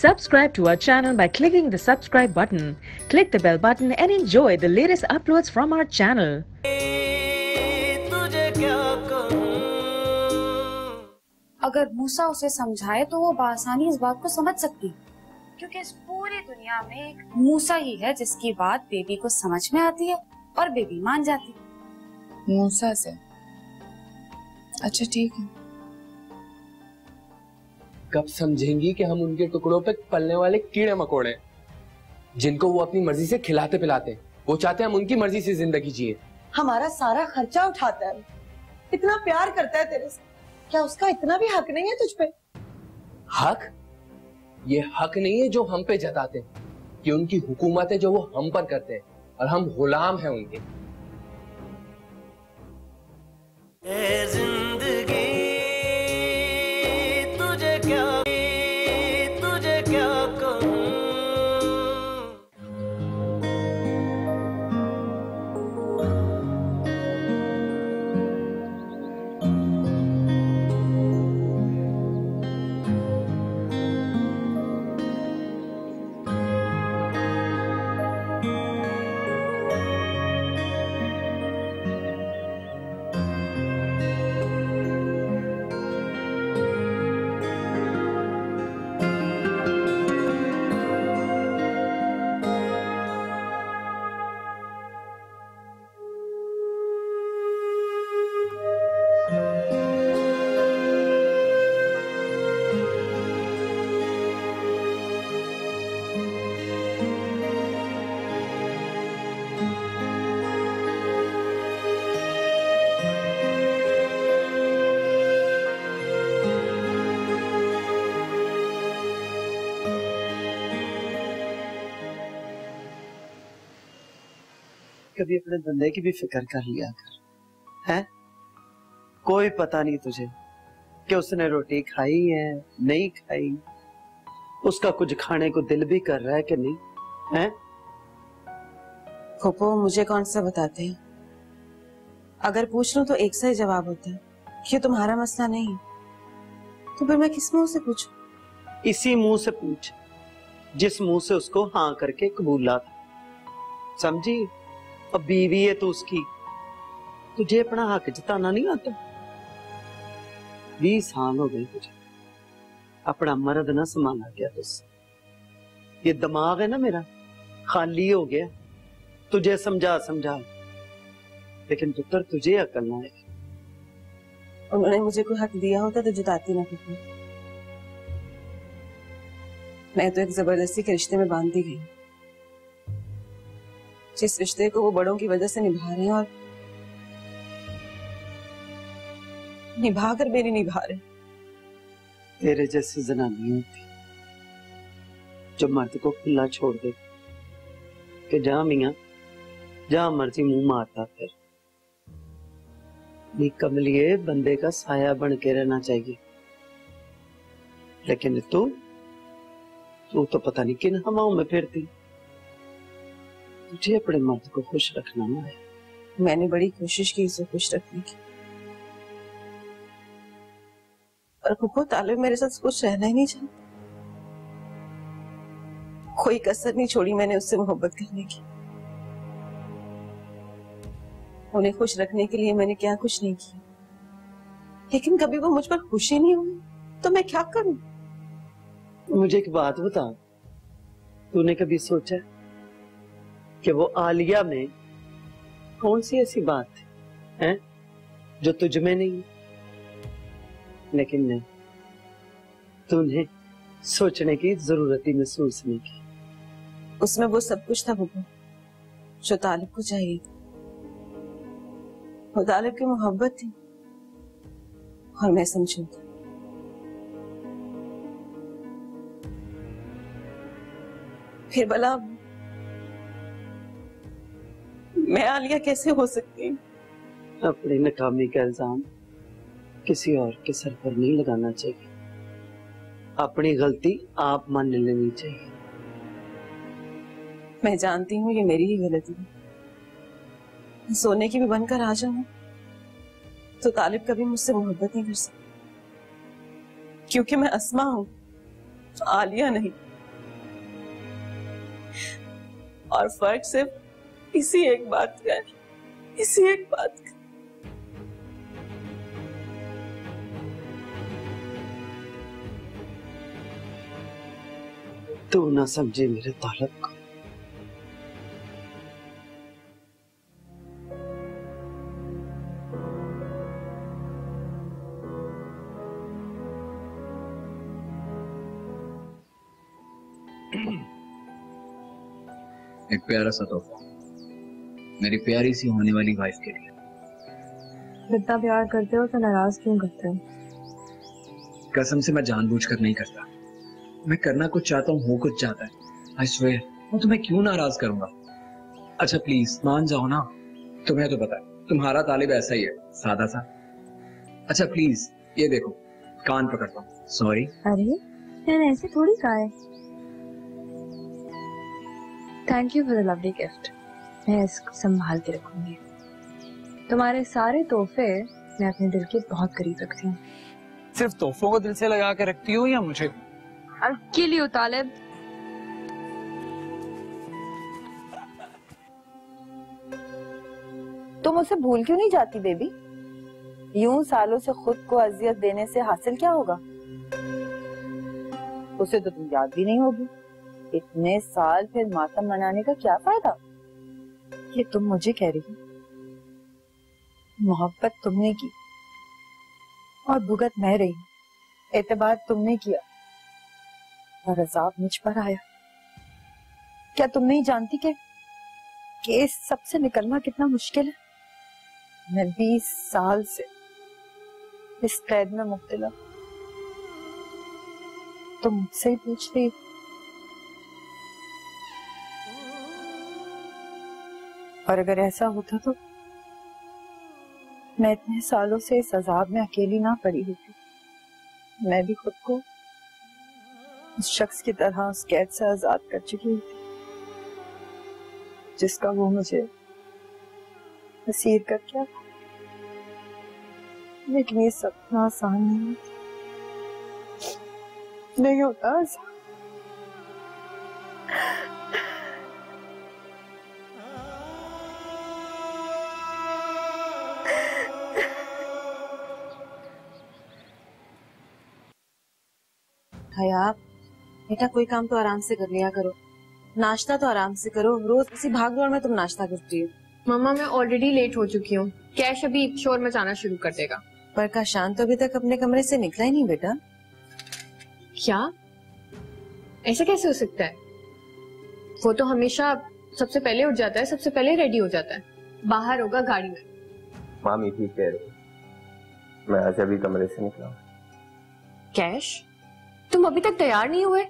Subscribe to our channel by clicking the subscribe button. Click the bell button and enjoy the latest uploads from our channel. अगर मूसा उसे समझाए तो वो बासानी इस बात को समझ सकती, क्योंकि इस पूरी दुनिया में एक मूसा ही है जिसकी बात बेबी को समझ में आती है और बेबी मान जाती है। मूसा से? अच्छा ठीक है। कब समझेंगी कि हम उनके टुकड़ों पे पलने वाले कीड़े मकोड़े जिनको वो अपनी मर्जी से खिलाते पिलाते। वो चाहते हैं हम उनकी मर्जी से जिंदगी जिए। हमारा सारा खर्चा उठाता है, इतना प्यार करता है तेरे से, क्या उसका इतना भी हक नहीं है तुझ पे? हक? ये हक नहीं है जो हम पे जताते हैं, कि उनकी हुकूमत है जो वो हम पर करते हैं और हम गुलाम हैं उनके। कभी अपने बंदे की भी फिक्र कर लिया कर, है? कोई पता नहीं तुझे कि उसने रोटी खाई है नहीं खाई, उसका कुछ खाने को दिल भी कर रहा है कि नहीं, है? फूफो मुझे कौन सा बताते हैं? अगर पूछ लूं तो एक सा ही जवाब होता है, ये तुम्हारा मसला नहीं है। तो फिर मैं किस मुंह से पूछूं? इसी मुंह से पूछ जिस मुंह से उसको हाँ करके कबूला था, समझी? अब बीवी है तो उसकी, तुझे अपना हक जताना नहीं आता? 20 साल हो गए तुझे अपना मर्द ना संभाला गया तुझसे। ये दिमाग है ना मेरा खाली हो गया तुझे समझा समझा, लेकिन पुत्र तुझे अकल ना है। उन्होंने मुझे कोई हक दिया होता तो जताती ना थी। मैं तो एक जबरदस्ती के रिश्ते में बांध दी गई, जिस रिश्ते को वो बड़ों की वजह से निभा रहे हैं और निभा कर मेरी निभा रहे। तेरे जैसी जनानी होती जो मर्द को खुला छोड़ दे कि जा मियां जहां मर्जी मुंह मारता फिर। कमलिए बंदे का साया बन के रहना चाहिए, लेकिन तू तो पता नहीं किन हवाओं में फिरती। तुझे अपने मर्द को खुश रखना ना है। मैंने बड़ी कोशिश की इसे खुश रखने की, पर फूफो तालिब मेरे साथ खुश रहना ही नहीं चाहता। कोई कसर नहीं छोड़ी मैंने उससे मोहब्बत करने की। उन्हें खुश रखने के लिए मैंने क्या कुछ नहीं किया, लेकिन कभी वो मुझ पर खुश ही नहीं हुई तो मैं क्या करूं? मुझे एक बात बता, तूने कभी सोचा कि वो आलिया में कौन सी ऐसी बात है जो तुझ में नहीं? लेकिन नहीं, तूने सोचने की जरूरत ही महसूस नहीं की। उसमें वो सब कुछ था बुबू जो तालिब को चाहिए। वो तालिब की मोहब्बत थी और मैं समझौता। फिर भला मैं आलिया कैसे हो सकती हूँ? अपनी नाकामी का इल्जाम किसी और के सर पर नहीं लगाना चाहिए, अपनी गलती आप मान लेनी चाहिए। मैं जानती हूँ ये मेरी ही गलती है। सोने की भी बनकर आ जाऊं तो तालिब कभी मुझसे मोहब्बत नहीं कर सकता, क्योंकि मैं अस्मा हूं, आलिया नहीं। और फर्क सिर्फ इसी एक बात का है, इसी एक बात का। तू ना समझे मेरे तालब को। एक प्यारा सा तोहफा मेरी प्यारी सी होने वाली वाइफ के लिए। इतना प्यार करते हो तो नाराज क्यों करते हो? कसम से मैं जानबूझकर नहीं करता। मैं करना कुछ चाहता हूँ, हो कुछ चाहता है। आई स्वेयर, मैं तुम्हें क्यों नाराज करूंगा। अच्छा प्लीज मान जाओ ना। तुम्हें तो पता है तुम्हारा तालिब ऐसा ही है, सादा सा। अच्छा प्लीज ये देखो, कान पकड़ता हूँ। सॉरी। अरे मैंने ऐसे थोड़ी कहा है। Thank you for the lovely gift. मैं इसको संभाल के रखूंगी। तुम्हारे सारे तोहफे मैं अपने दिल के बहुत करीब रखती हूँ। सिर्फ तोहफों को दिल से लगा के रखती हो या मुझे? के लिए तालिब। तुम उसे भूल क्यों नहीं जाती बेबी? यूं सालों से खुद को अजियत देने से हासिल क्या होगा? उसे तो तुम याद भी नहीं होगी। इतने साल फिर मातम मनाने का क्या फायदा? ये तुम मुझे कह रही हो? मोहब्बत तुमने की और भुगत मैं रही। एतबार तुमने किया और अजाब मुझ पर आया। क्या तुम नहीं जानती कि इस सबसे निकलना कितना मुश्किल है? मैं 20 साल से इस कैद में मुब्तला। तुम मुझसे ही पूछ रही हो। और अगर ऐसा होता तो मैं इतने सालों से इस अजाब में अकेली ना पड़ी होती। मैं भी खुद को उस शख्स की तरह उस कैद से आजाद कर चुकी होती जिसका वो मुझे असीर कर किया। लेकिन ये सपना आसान नहीं होता आसान। हया बेटा, कोई काम तो आराम से कर लिया करो। नाश्ता तो आराम से करो। रोज इसी भागदौड़ में तुम नाश्ता करती हो। मम्मा मैं ऑलरेडी लेट हो चुकी हूँ। कैश अभी शोर मचाना शुरू कर देगा। पर का शांत तो अभी तक अपने कमरे से निकला ही नहीं बेटा। क्या? ऐसा कैसे हो सकता है? वो तो हमेशा सबसे पहले उठ जाता है, सबसे पहले रेडी हो जाता है। बाहर होगा गाड़ी में। मामी ठीक कह रही। मैं आज अभी कमरे से निकला। कैश तुम अभी तक तैयार नहीं हुए?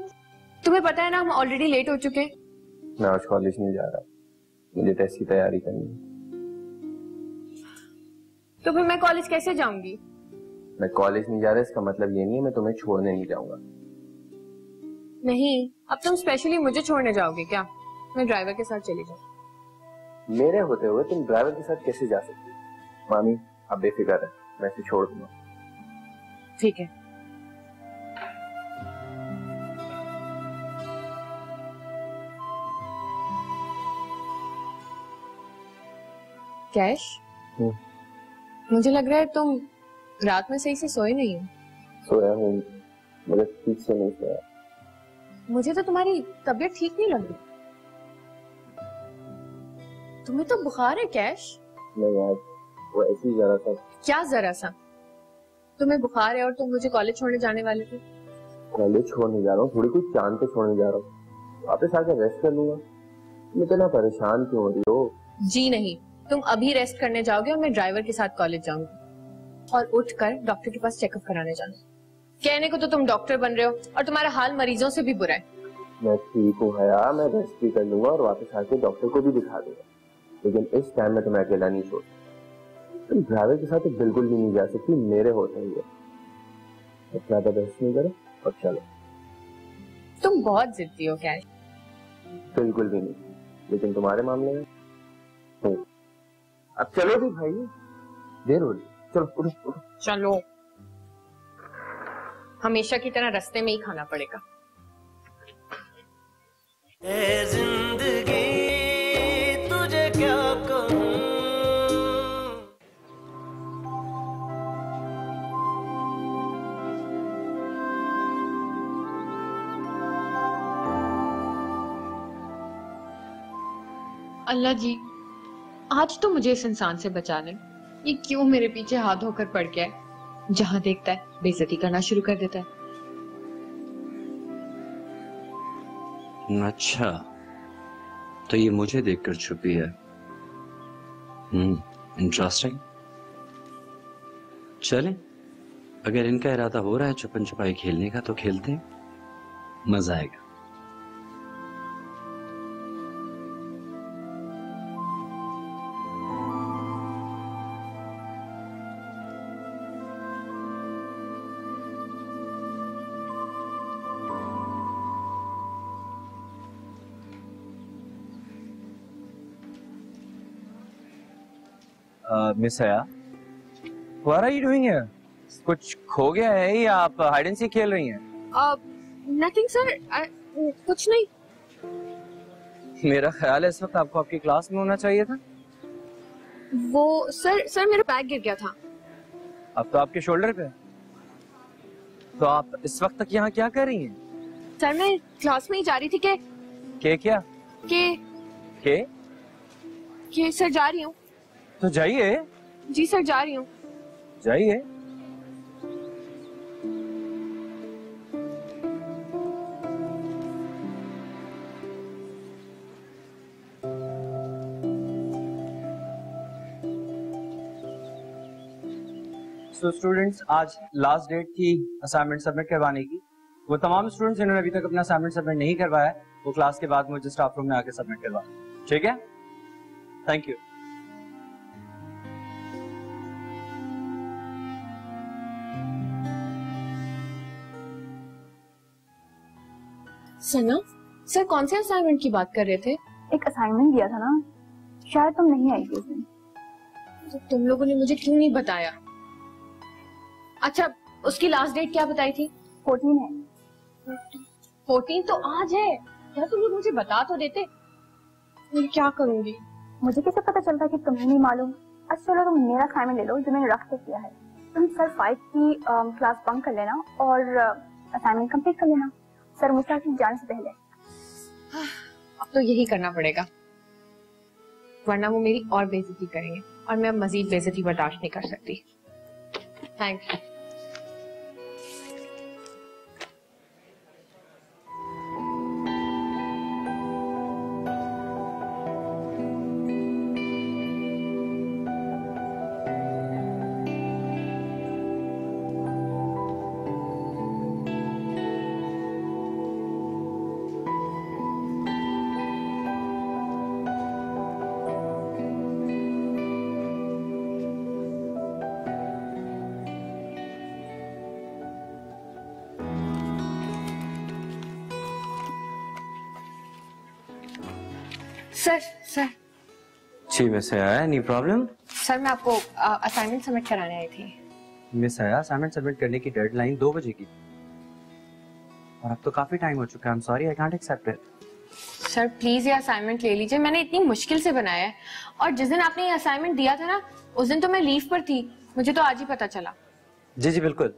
तुम्हें पता है ना हम ऑलरेडी लेट हो चुके हैं। मैं आज कॉलेज नहीं जा रहा, मुझे टेस्ट की तैयारी करनी है। तो फिर मैं कॉलेज कैसे जाऊंगी? मैं कॉलेज नहीं जा रहा इसका मतलब ये नहीं है मैं तुम्हें छोड़ने नहीं जाऊंगा। नहीं, अब तुम स्पेशली मुझे छोड़ने जाओगे क्या? मैं ड्राइवर के साथ चली जाऊँ। मेरे होते हुए तुम ड्राइवर के साथ कैसे जा सकती हो? मामी आप बेफिक्र है, मैं इसे छोड़ दूंगा। ठीक है। कैश मुझे लग रहा है तुम रात में सही से सोए नहीं हो। सोया हूँ मगर ठीक से नहीं सोया। मुझे तो तुम्हारी तबीयत ठीक नहीं लग रही। तुम्हें तो बुखार है कैश। नहीं यार, वो ऐसी जरा सा। क्या जरा सा? तुम्हें बुखार है और तुम मुझे कॉलेज छोड़ने जाने वाले थे। कॉलेज छोड़ने जा रहा हूँ, थोड़ी कुछ चांद पे छोड़ने जा रहा हूँ। वापस आकर रेस्ट कर लूंगा। तुम इतना परेशान क्यों हो रही हो? जी नहीं, तुम अभी रेस्ट करने जाओगे और मैं ड्राइवर के साथ कॉलेज जाऊंगी और उठकर डॉक्टर के पास चेकअप कराने जाना। कहने को तो तुम डॉक्टर बन रहे हो और तुम्हारा हाल मरीजों से भी बुरा है। मैं ठीक हूँ हया, मैं रेस्ट भी कर लूंगा और वापस आके डॉक्टर को भी दिखा दूंगा। लेकिन इस टाइम में तुम्हें अकेला नहीं छोड़। तुम ड्राइवर के साथ तो बिल्कुल भी नहीं जा सकती मेरे होते हुए। ज्यादा बहस नहीं करो और चलो। तुम बहुत जिद्दी हो क्या? बिल्कुल भी नहीं, लेकिन तुम्हारे मामले में अब चलो भी भाई, देर हो रही। चलो उठो उठो। चलो, हमेशा की तरह रास्ते में ही खाना पड़ेगा। जिंदगी अल्लाह जी, आज तो मुझे इस इंसान से बचा ले। ये क्यों मेरे पीछे हाथ धोकर पड़ गया है? जहां देखता है बेइज्जती करना शुरू कर देता है। अच्छा, तो ये मुझे देखकर छुपी है। इंटरेस्टिंग। चलें, अगर इनका इरादा हो रहा है छुपन छुपाई खेलने का तो खेलते हैं, मजा आएगा। Miss Haya, what are you doing here? कुछ खो गया है या आप हाइड एंड सीक खेल रही हैं? नथिंग सर, कुछ नहीं। मेरा ख्याल है इस वक्त आपको आपकी क्लास में होना चाहिए था। वो सर मेरा बैग गिर गया था। अब तो आपके शोल्डर पे। तो आप इस वक्त तक यहाँ क्या कर रही हैं? सर मैं क्लास में ही जा रही थी के क्या? के सर जा रही हूँ। तो जाइए। जी सर जा रही हूँ। जाइए। सो स्टूडेंट्स, आज लास्ट डेट थी असाइनमेंट सबमिट करवाने की। वो तमाम स्टूडेंट्स जिन्होंने अभी तक अपना असाइनमेंट सबमिट नहीं करवाया है, वो क्लास के बाद मुझे स्टाफ रूम में आके सबमिट करवा। ठीक है, थैंक यू। सना, सर कौन से असाइनमेंट की बात कर रहे थे? एक असाइनमेंट दिया था ना, शायद तुम नहीं आई थी उस दिन। तो तुम लोगों ने मुझे क्यों नहीं बताया? अच्छा, उसकी लास्ट डेट क्या बताई थी? 14 है। 14 तो आज है। क्या तुम लोग मुझे बता तो देते? मैं क्या करूंगी? मुझे कैसे पता चलता कि तुम्हें नहीं मालूम? अच्छा चलो, तुम मेरा असाइनमेंट ले लो जो मैंने रख के किया है। तुम सर 5 की क्लास बंक कर लेना और असाइनमेंट कंप्लीट कर लेना, सर मुझसे जाने से पहले। अब तो यही करना पड़ेगा, वरना वो मेरी और बेइज्जती करेंगे और मैं अब मजीद बेइज्जती बर्दाश्त नहीं कर सकती। थैंक्स। सर जी मिस हया, एनी प्रॉब्लम? सर मैं आपको असाइनमेंट सबमिट कराने आई थी। मिस हया, असाइनमेंट सबमिट करने की डेडलाइन 2 बजे की और अब तो काफी टाइम हो चुका है। I am sorry, I can't accept it. Sir please ये असाइनमेंट ले लीजिए, मैंने इतनी मुश्किल से बनाया है और जिस दिन आपने ये असाइनमेंट दिया था ना, उस दिन तो मैं लीव पर थी, मुझे तो आज ही पता चला। जी जी बिल्कुल,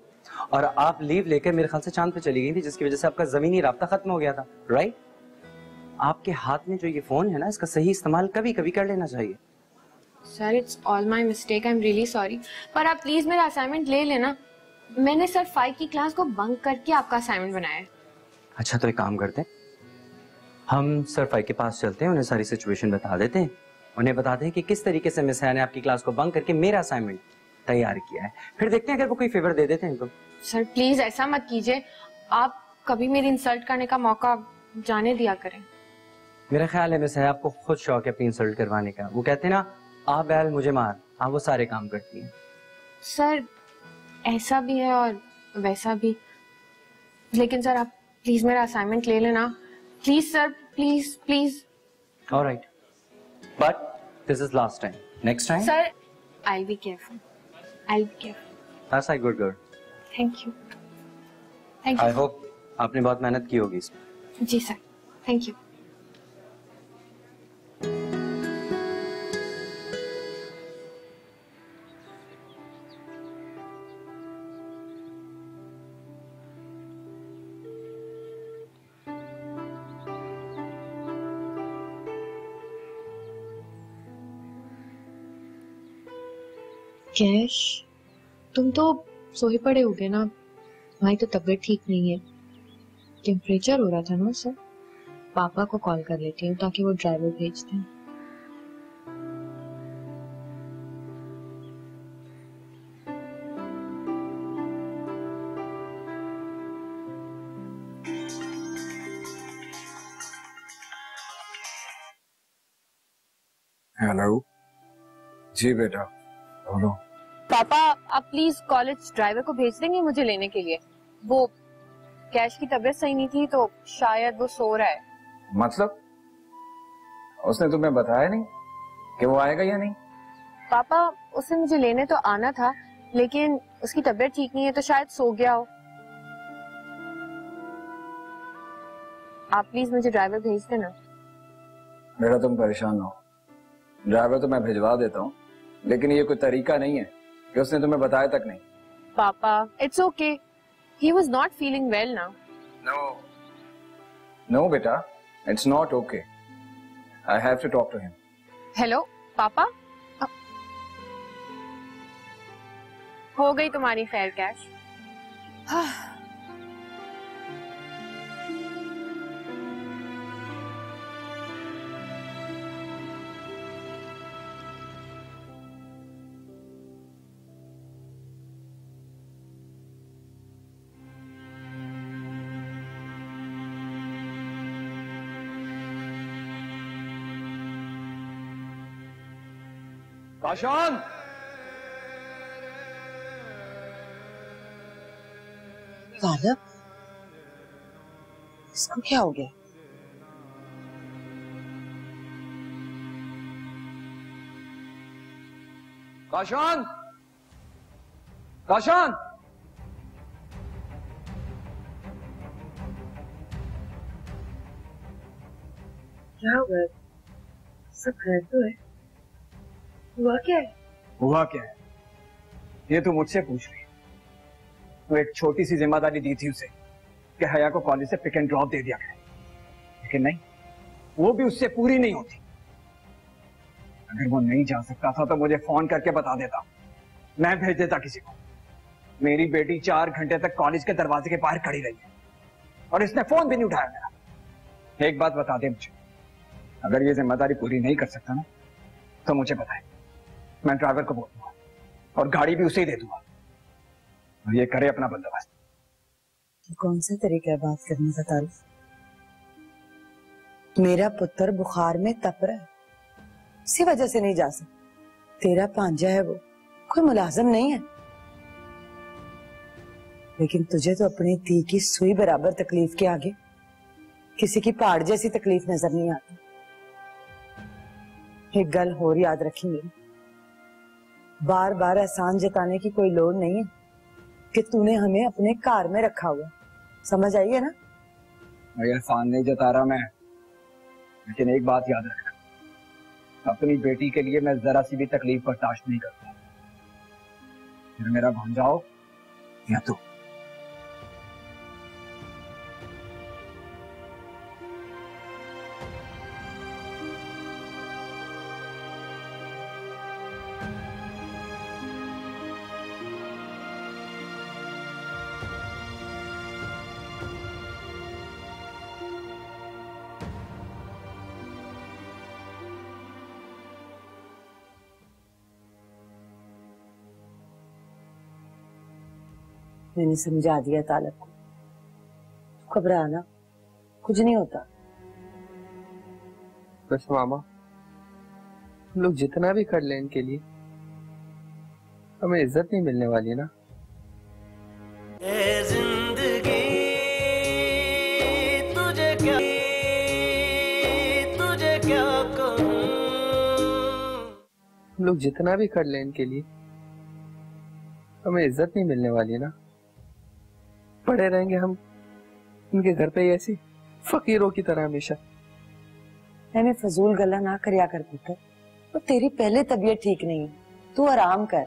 और आप लीव लेकर मेरे ख्याल से चांद पे चली गई थी, जिसकी वजह से आपका जमीनी राब्ता खत्म हो गया था, राइट? आपके हाथ में जो ये फोन है ना, इसका सही इस्तेमाल कभी कभी कर लेना चाहिए। Sir it's all my mistake, I am really sorry, पर आप प्लीज मेरा असाइनमेंट ले लेना। मैंने सर 5 की क्लास को बंक करके आपका असाइनमेंट बनाया है। अच्छा तो एक काम करते हैं, हम सर 5 के पास चलते हैं, उन्हें सारी सिचुएशन बता देते हैं, उन्हें बताते हैं कि किस तरीके से मिस हया ने आपकी क्लास को बंक करके मेरा असाइनमेंट तैयार किया है, फिर देखते हैं अगर वो कोई फेवर दे देते हैं तो। सर प्लीज ऐसा मत कीजिए, आप कभी मेरी इंसल्ट करने का मौका जाने दिया करें। मेरा ख्याल है मिस हया आपको खुद शौक है अपनी इंसल्ट करवाने का। वो कहते हैं ना, आप बैल मुझे मार, आप वो सारे काम करती हैं। सर ऐसा भी है और वैसा भी, लेकिन सर आप प्लीज मेरा असाइनमेंट ले लेना, please sir, please please. Alright, but this is last time, next time sir I will be careful, I will be careful. That's a good girl. Thank you, thank you. I hope आपने बहुत मेहनत की होगी इसमें। जी sir, thank you. Cash, तुम तो सोए पड़े होगे ना, तुम्हारी तो तबीयत ठीक नहीं है, टेम्परेचर हो रहा था ना सर। पापा को कॉल कर लेती हूँ ताकि वो ड्राइवर भेज दें। हेलो जी बेटा, बोलो। पापा आप प्लीज कॉलेज ड्राइवर को भेज देंगे मुझे लेने के लिए? वो कैश की तबीयत सही नहीं थी तो शायद वो सो रहा है। मतलब उसने तुम्हें बताया नहीं कि वो आएगा या नहीं? पापा उसे मुझे लेने तो आना था, लेकिन उसकी तबीयत ठीक नहीं है तो शायद सो गया हो। आप प्लीज मुझे ड्राइवर भेज देना। बेटा तुम परेशान हो, ड्राइवर तो मैं भिजवा देता हूँ, लेकिन ये कोई तरीका नहीं है कि उसने तुम्हें बताया तक नहीं। पापा it's okay, he was not feeling well now. No बेटा, it's not okay, I have to talk to him. Hello पापा, हो गई तुम्हारी खैर कैश। काशान, गालब, इसको क्या हो गया? काशान, काशान, क्या हुआ? सब खैर तो है? हुआ क्या है? हुआ क्या है ये तो मुझसे पूछ रही है। तो एक छोटी सी जिम्मेदारी दी थी उसे कि हया को कॉलेज से पिक एंड ड्रॉप दे दिया गया, लेकिन नहीं, वो भी उससे पूरी नहीं होती। अगर वो नहीं जा सकता था तो मुझे फोन करके बता देता, मैं भेज देता किसी को। मेरी बेटी 4 घंटे तक कॉलेज के दरवाजे के बाहर खड़ी रही है और इसने फोन भी नहीं उठाया मेरा। एक बात बता दे मुझे, अगर ये जिम्मेदारी पूरी नहीं कर सकता ना तो मुझे बताए, मैं ड्राइवर को बोल दूंगा और गाड़ी भी उसे ही दे दूंगा और ये करे अपना बंदोबस्त। कौन सा तरीका है बात करने का तारुफ? मेरा पुत्र बुखार में तप रहा है, इसी वजह से नहीं जा सकता। तेरा भांजा है, वो कोई मुलाजिम नहीं है, लेकिन तुझे तो अपनी धी की सुई बराबर तकलीफ के आगे किसी की पहाड़ जैसी तकलीफ नजर नहीं आती। एक गल होर याद रखी मेरी, बार बार एहसान जताने की कोई लोड़ नहीं है कि तूने हमें अपने कार में रखा हुआ। समझ आई है ना? एहसान नहीं जता रहा मैं, लेकिन एक बात याद रखना, अपनी बेटी के लिए मैं जरा सी भी तकलीफ बर्दाश्त नहीं करता, फिर मेरा भांजा हो या तू। मैंने समझा दिया तालब को, घबराना कुछ नहीं होता। बस मामा, हम लोग जितना भी कर लें इनके लिए, हमें इज्जत नहीं मिलने वाली ना। जिंदगी तुझे क्या कहूं। हम लोग जितना भी कर लें इनके लिए, हमें इज्जत नहीं मिलने वाली ना। पड़े रहेंगे हम इनके घर पे ऐसी फकीरों की तरह हमेशा। मैंने फजूल गला ना करया कर पुत्र, तो तेरी पहले तबीयत ठीक नहीं है, तू आराम कर।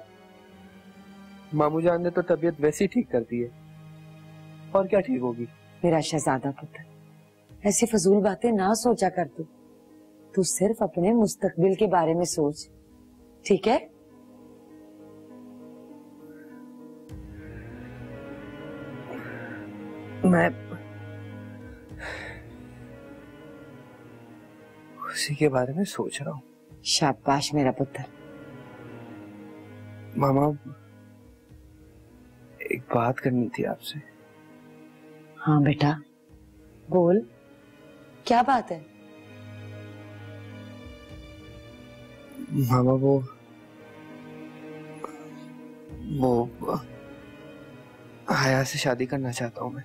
मामू जान ने तो तबीयत वैसी ठीक कर दी है, और क्या ठीक होगी? मेरा शहजादा पुत्र, ऐसी फजूल बातें ना सोचा कर तू सिर्फ अपने मुस्तकबिल के बारे में सोच, ठीक है? मैं उसी के बारे में सोच रहा हूँ। शाबाश मेरा पुत्र। मामा, एक बात करनी थी आपसे। हाँ बेटा, बोल, क्या बात है? मामा, वो हया से शादी करना चाहता हूँ मैं।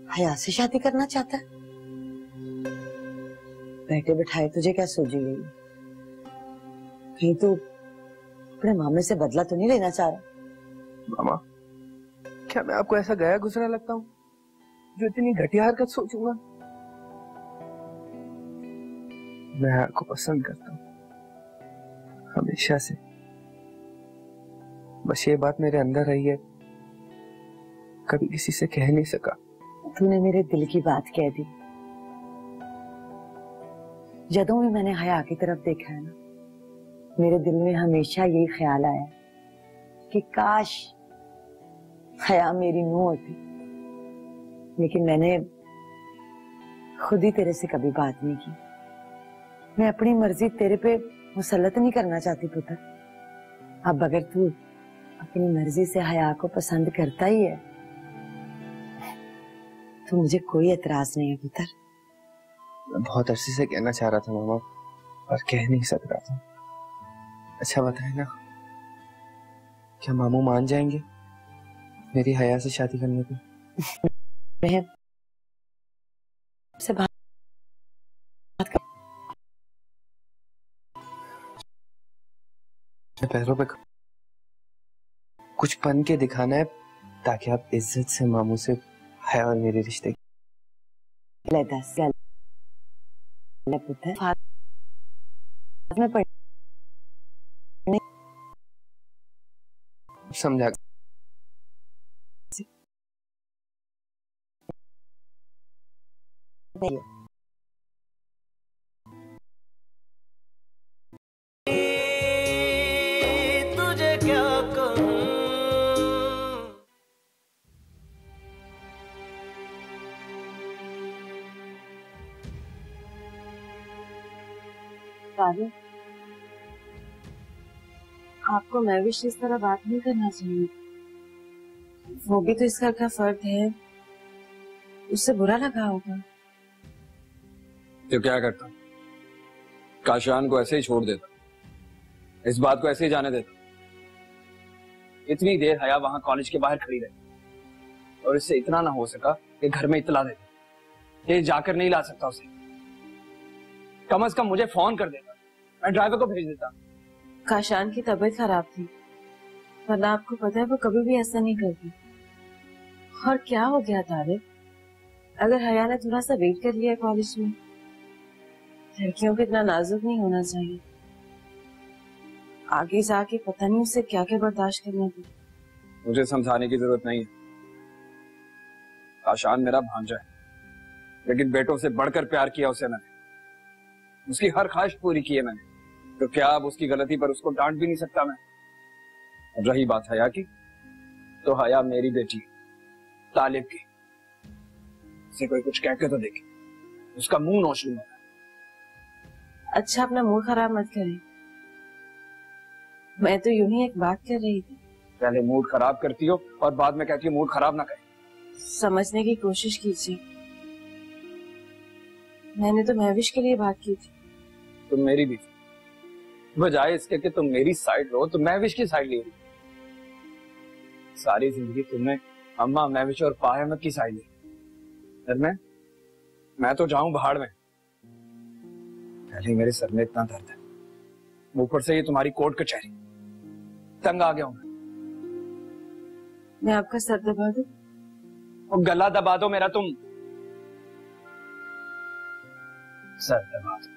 हया से शादी करना चाहता है? बैठे बिठाए तुझे क्या सूझी गई? कहीं तू अपने मामे से बदला तो नहीं लेना चाह रहा? मामा, क्या मैं आपको ऐसा गया गुजरा लगता हूँ जो इतनी घटिया हरकत सोचूंगा? मैं आपको पसंद करता हूँ हमेशा से। बस ये बात मेरे अंदर रही है, कभी किसी से कह नहीं सका। तूने मेरे दिल की बात कह दी। जदों भी मैंने हया की तरफ देखा है ना, मेरे दिल में हमेशा यही ख्याल आया कि काश हया मेरी नूंह होती। लेकिन मैंने खुद ही तेरे से कभी बात नहीं की। मैं अपनी मर्जी तेरे पे मुसल्लत नहीं करना चाहती पुत्र। अब अगर तू अपनी मर्जी से हया को पसंद करता ही है तो मुझे कोई एतराज नहीं है पुत्र। मैं बहुत अरसे से कहना चाह रहा था मामा, पर कह नहीं सक रहा था। अच्छा बताए ना, क्या मामू मान जाएंगे मेरी हया से शादी करने को? मैं से बात कर। पैरों पे कुछ बन के दिखाना है ताकि आप इज्जत से मामू से हया और मेरे रिश्ते पुत्र में पढ़ने समझा। तुझे क्या कहूँ। आपको महविश इस तरह बात नहीं करना चाहिए। वो भी तो इस घर का फर्द है, उससे बुरा लगा होगा। तो क्या करता? काशान को ऐसे ही छोड़ देता, इस बात को ऐसे ही जाने देता। इतनी देर हया वहां कॉलेज के बाहर खड़ी रही और इससे इतना ना हो सका कि घर में इतला देता। ये जाकर नहीं ला सकता उसे, कम से कम मुझे फोन कर देता, मैं ड्राइवर को भेज देता। काशान की तबीयत खराब थी, वरना आपको पता है वो कभी भी ऐसा नहीं करती। और क्या हो गया तारिक, अगर हया ने थोड़ा सा वेट कर लिया कॉलेज में। लड़कियों को इतना नाजुक नहीं होना चाहिए, आगे जाके पता नहीं उसे क्या क्या बर्दाश्त करना पड़े। मुझे समझाने की जरूरत नहीं है। काशान मेरा भांजा है, लेकिन बेटों से बढ़कर प्यार किया उसे मैंने। उसकी हर ख्वाहिश पूरी की है मैंने, तो क्या अब उसकी गलती पर उसको डांट भी नहीं सकता मैं? अब रही बात हया की, तो हया मेरी बेटी तालिब की। उसे कोई कुछ कह के तो देखे, उसका मुंह नोच लूंगा। अच्छा, अपना मूड खराब मत करें, मैं तो यूं ही एक बात कर रही थी। पहले मूड खराब करती हो और बाद में कहती हो मूड खराब ना करे। समझने की कोशिश कीजिए, मैंने तो महविश के लिए बात की थी। तुम मेरी भी थी, बजाय इसके कि तुम मेरी साइड लो तो महविश की साइड ले रही। सारी जिंदगी तुमने अम्मा, महविश और पा अहमद की साइड ली। मैं तो जाऊं भाड़ में। पहले मेरे सर में इतना दर्द है, ऊपर से ये तुम्हारी कोर्ट कचहरी, तंग आ गया हूं मैं आपका सर दबा दूं? और गला दबा दो मेरा, तुम सर दबा दो।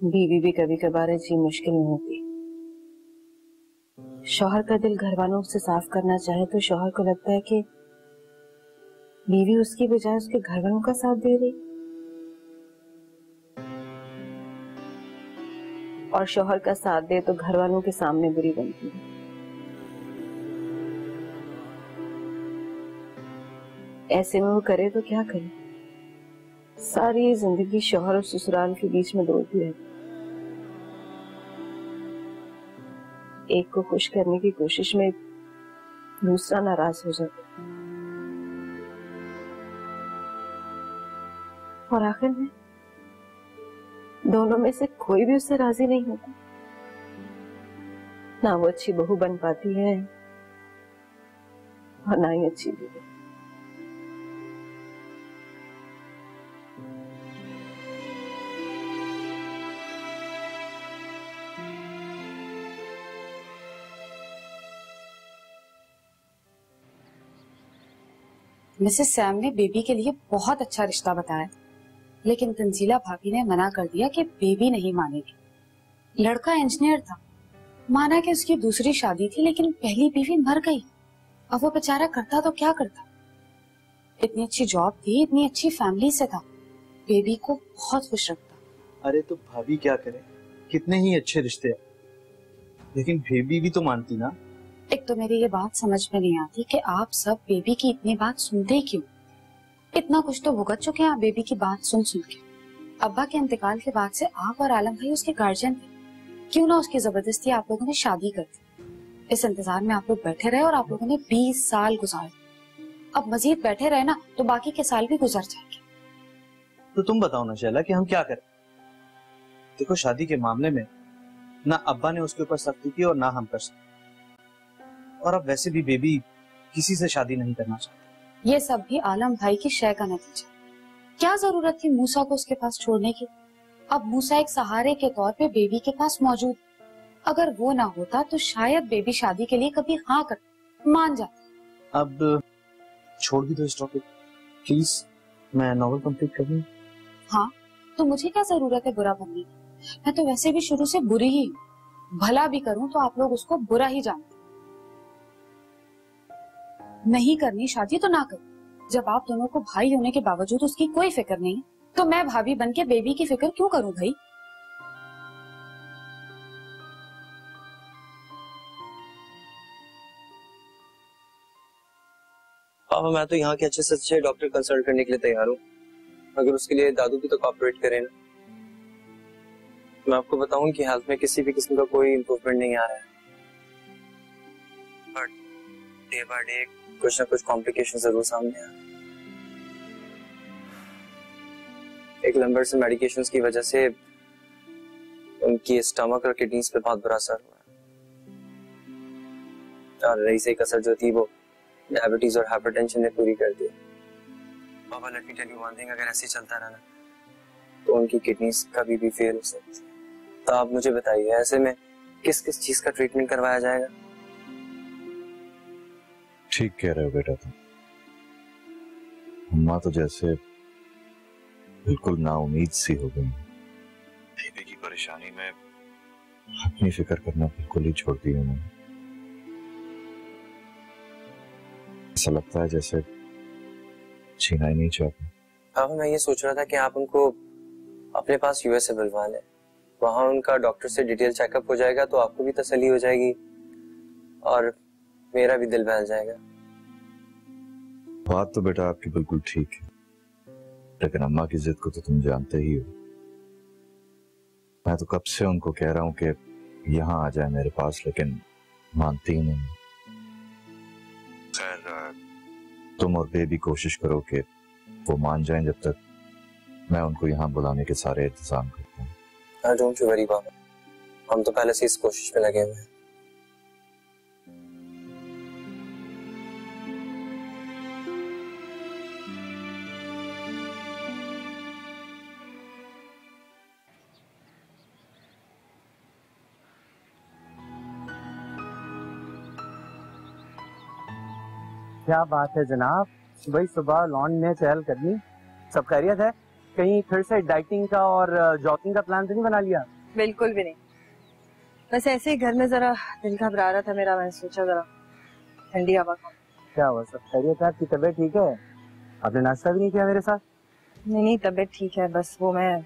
बीवी भी कभी कभार ऐसी मुश्किल में होती। शौहर का दिल घर वालों से साफ करना चाहे तो शौहर को लगता है कि बीवी उसकी बजाय उसके घर वालों का साथ दे रही। और शौहर का साथ दे तो घर वालों के सामने बुरी बनती है। ऐसे में वो करे तो क्या करे, सारी जिंदगी शौहर और ससुराल के बीच में दौड़ती रहती। एक को खुश करने की कोशिश में दूसरा नाराज हो जाता और आखिर में दोनों में से कोई भी उससे राजी नहीं होता। ना वो अच्छी बहू बन पाती है और ना ही अच्छी बीवी। मिसेस सैम ने बेबी के लिए बहुत अच्छा रिश्ता बताया, लेकिन तंजीला भाभी ने मना कर दिया कि बेबी नहीं मानेगी। लड़का इंजीनियर था, माना कि उसकी दूसरी शादी थी, लेकिन पहली बीवी मर गई। अब वो बेचारा करता तो क्या करता। इतनी अच्छी जॉब थी, इतनी अच्छी फैमिली से था, बेबी को बहुत खुश रखता। अरे तो भाभी क्या करे, कितने ही अच्छे रिश्ते हैं, लेकिन बेबी भी तो मानती ना। एक तो मेरी ये बात समझ में नहीं आती कि आप सब बेबी की इतनी बात सुनते क्यों। इतना कुछ तो भुगत चुके हैं आप बेबी की बात सुन सुन के। अब्बा के इंतकाल के बाद से आप और आलम भाई उसके गार्जियन थे, क्यों ना उसकी जबरदस्ती आप लोगों ने शादी कर दी। इस इंतजार में आप लोग बैठे रहे और आप लोगों ने 20 साल गुजारे। अब मजीद बैठे रहे ना तो बाकी के साल भी गुजर जाएंगे। तो तुम बताओ ना शैला कि हम क्या करें। देखो शादी के मामले में ना अब्बा ने उसके ऊपर सख्ती की और ना हम कर सकते, और अब वैसे भी बेबी किसी से शादी नहीं करना चाहती। ये सब भी आलम भाई की शय का नतीजा। क्या जरूरत थी मूसा को उसके पास छोड़ने की। अब मूसा एक सहारे के तौर पे बेबी के पास मौजूद, अगर वो ना होता तो शायद बेबी शादी के लिए कभी हाँ कर मान जाती। अब छोड़ भी दो इस टॉपिक प्लीज, मैं नॉवेल कंप्लीट कर लूं। हाँ तो मुझे क्या जरूरत है बुरा बनने की, मैं तो वैसे भी शुरू से बुरी ही हूँ। भला भी करूँ तो आप लोग उसको बुरा ही जानते। नहीं करनी शादी तो ना करो। जब आप दोनों को भाई होने के बावजूद उसकी कोई फिक्र नहीं, तो मैं भाभी बन के बेबी की फिक्र क्यों करूं भाई। पापा मैं तो यहाँ के अच्छे से अच्छे डॉक्टर कंसल्ट करने के लिए तैयार हूँ, अगर उसके लिए दादू भी तो कोऑपरेट करें ना। मैं आपको बताऊं कि हेल्थ में किसी भी किस्म का कोई इम्प्रूवमेंट नहीं आ रहा है, बट डे बाय डे कुछ ना कुछ कॉम्प्लिकेशन जरूर सामने आ। एक लंबे से मेडिकेशंस की वजह से उनकी स्टमक और किडनीज पे बहुत बुरा असर हुआ है, और रही से कसर जो थी वो डायबिटीज और हाइपरटेंशन ने पूरी कर दी। पापा let me tell you one thing, अगर ऐसे चलता रहा ना तो उनकी किडनीज कभी भी फेल हो सकती है। तो आप मुझे बताइए ऐसे में किस किस चीज का ट्रीटमेंट करवाया जाएगा। ठीक कह रहे हो बेटा तुम। अम्मा तो जैसे बिल्कुल नाउमीद सी हो गई, बेबी की परेशानी में अपनी फिक्र करना बिल्कुल ही छोड़ दिया उन्होंने। ऐसा लगता है जैसे छीना ही नहीं चाहते। अब मैं ये सोच रहा था कि आप उनको अपने पास यूएस से बुलवा लें, वहां उनका डॉक्टर से डिटेल चेकअप हो जाएगा तो आपको भी तसल्ली हो जाएगी और मेरा भी दिल बहल जाएगा। बात तो बेटा आपकी बिल्कुल ठीक है, लेकिन अम्मा की जिद को तो तुम जानते ही हो। मैं तो कब से उनको कह रहा हूं कि यहाँ आ जाए मेरे पास, लेकिन मानती ही नहीं। खैर तुम और बेबी कोशिश करो कि वो मान जाएं, जब तक मैं उनको यहाँ बुलाने के सारे इंतजाम करता हूँ। डोंट यू वरी बाबा, हम तो पहले से इस कोशिश में लगे हुए हैं। क्या बात है जनाब, सुबह सुबह लॉन में चहल करनी, सब खैरियत है? कहीं फिर से डाइटिंग का और जॉगिंग का प्लान तो नहीं बना लिया? बिल्कुल भी नहीं, बस ऐसे ही घर में जरा दिल घबरा रहा था मेरा, मैं सोचा जरा ठंडी हवा खाऊं। क्या हुआ, सब खैरियत है? आपकी तबीयत ठीक है? आपने नाश्ता भी नहीं किया मेरे साथ? नहीं तबीयत ठीक है, बस वो मैं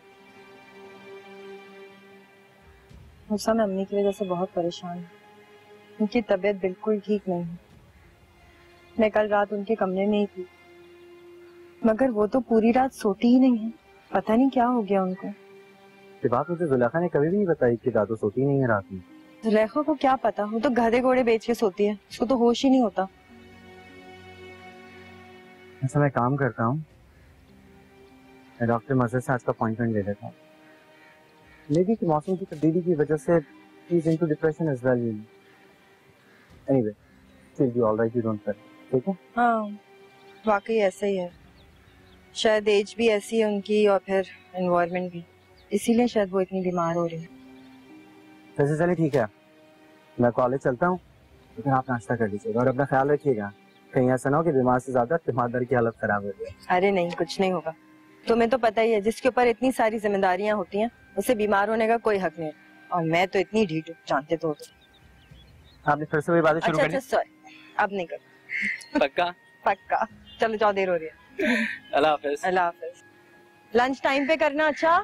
मूसा, मैं अम्मी की वजह से बहुत परेशान हूँ। उनकी तबीयत बिल्कुल ठीक नहीं है। मैं कल रात उनके कमरे में ही थी, मगर वो तो पूरी रात सोती ही नहीं है। पता नहीं क्या हो गया उनको। ये बात मुझे जुलेखा ने कभी भी नहीं बताई कि दादू सोती नहीं है रात में। जुलेखा को क्या पता, वो तो गधे घोड़े बेच के सोती है, उसको तो होश ही नहीं होता। ऐसा मैं काम करता हूँ, डॉक्टर मजहर से आज का अपॉइंटमेंट ले लेता हूँ। मे बी कि मौसम की तब्दीली की वजह से he is into depression as well, you know. Anyway, she'll be all right, you don't worry. ठीक है? हाँ, वाकई ऐसा ही है। शायद एज भी ऐसी है उनकी और फिर एनवायरनमेंट भी, इसीलिए शायद वो इतनी बीमार हो रही है। वैसे चलिए ठीक है, मैं कॉलेज चलता हूँ, लेकिन आप नाश्ता कर लीजिएगा और अपना ख्याल रखिएगा। कहीं ऐसा ना हो कि बीमार से ज्यादा तिमारदार की हालत खराब हो जाए। अरे नहीं, कुछ नहीं होगा। तुम्हें तो पता ही है, जिसके ऊपर इतनी सारी जिम्मेदारियां होती हैं उसे बीमार होने का कोई हक नहीं। और मैं तो इतनी ढीठ हूँ, जानते तो। आपने फिर से वही बातें शुरू कर दी? अच्छा, सॉरी, अब नहीं कर। पक्का? पक्का। चलो जाओ, देर हो रही है। अल्लाह हाफिज। अल्लाह हाफिज। लंच टाइम पे करना। अच्छा,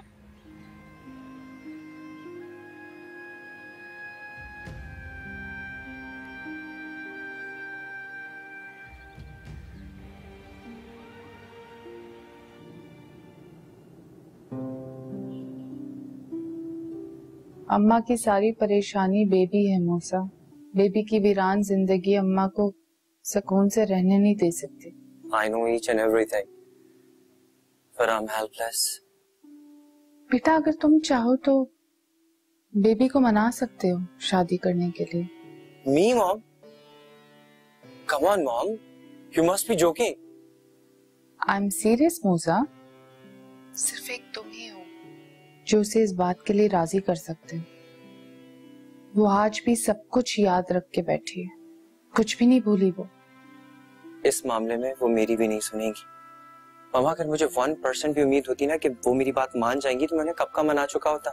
अम्मा की सारी परेशानी बेबी है मूसा। बेबी की वीरान जिंदगी अम्मा को सुकून से रहने नहीं दे सकती। I know each and everything, but I'm helpless. बेटा, अगर तुम चाहो तो बेबी को मना सकते हो शादी करने के लिए। Me, mom? Come on, mom. You must be joking. I'm serious मूसा। सिर्फ एक तुम ही हो जो उसे इस बात के लिए राजी कर सकते हो। वो आज भी सब कुछ याद रख के बैठी है, कुछ भी नहीं भूली वो। इस मामले में वो मेरी भी नहीं सुनेगी। मामा, अगर मुझे 1% भी उम्मीद होती ना कि वो मेरी बात मान जाएंगी तो मैंने कब का मना चुका होता।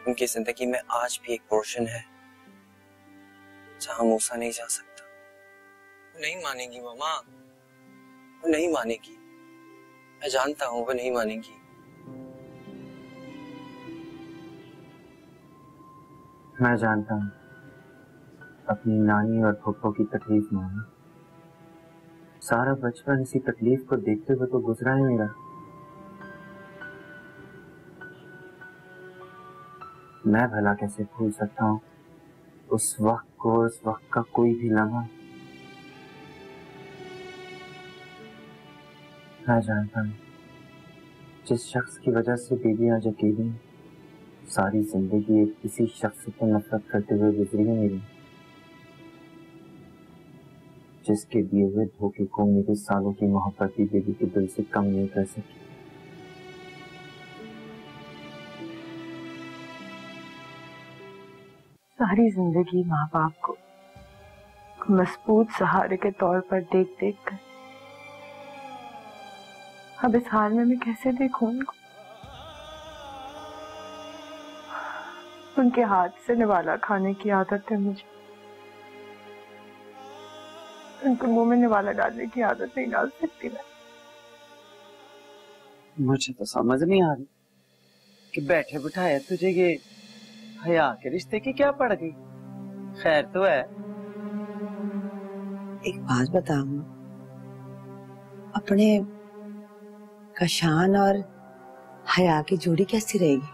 उनकी जिंदगी में आज भी एक पोर्शन है जहां मूसा नहीं जा सकता। वो नहीं मानेगी मामा, वो नहीं मानेगी। मैं जानता हूं वो नहीं मानेगी। मैं जानता हूं अपनी नानी और फुफ्फो की तकलीफ माना। सारा बचपन इसी तकलीफ को देखते हुए तो गुजरा है मेरा। मैं भला कैसे भूल सकता हूं उस वक्त को, उस वक्त का कोई भी लम्हा। मैं जानता हूं जिस शख्स की वजह से बेबी आज अकेली है, सारी जिंदगी एक इसी शख्स से नफरत करते हुए गुजरी है मेरी, जिसके दिए हुए धोखे को मेरे सालों की मोहब्बत भी बेबी के दिल से कम नहीं कर सकी। सारी जिंदगी माँ बाप को मजबूत सहारे के तौर पर देख देख कर अब इस हाल में मैं कैसे देखूं उनको। उनके हाथ से निवाला खाने की आदत है मुझे, उनके मुंह में निवाला डालने की आदत नहीं डाल सकती मैं। मुझे तो समझ नहीं आ रही कि बैठे बिठाए तुझे ये हया के रिश्ते की क्या पड़ गई। खैर तो है। एक बात बताऊं, अपने कशान और हया की जोड़ी कैसी रहेगी?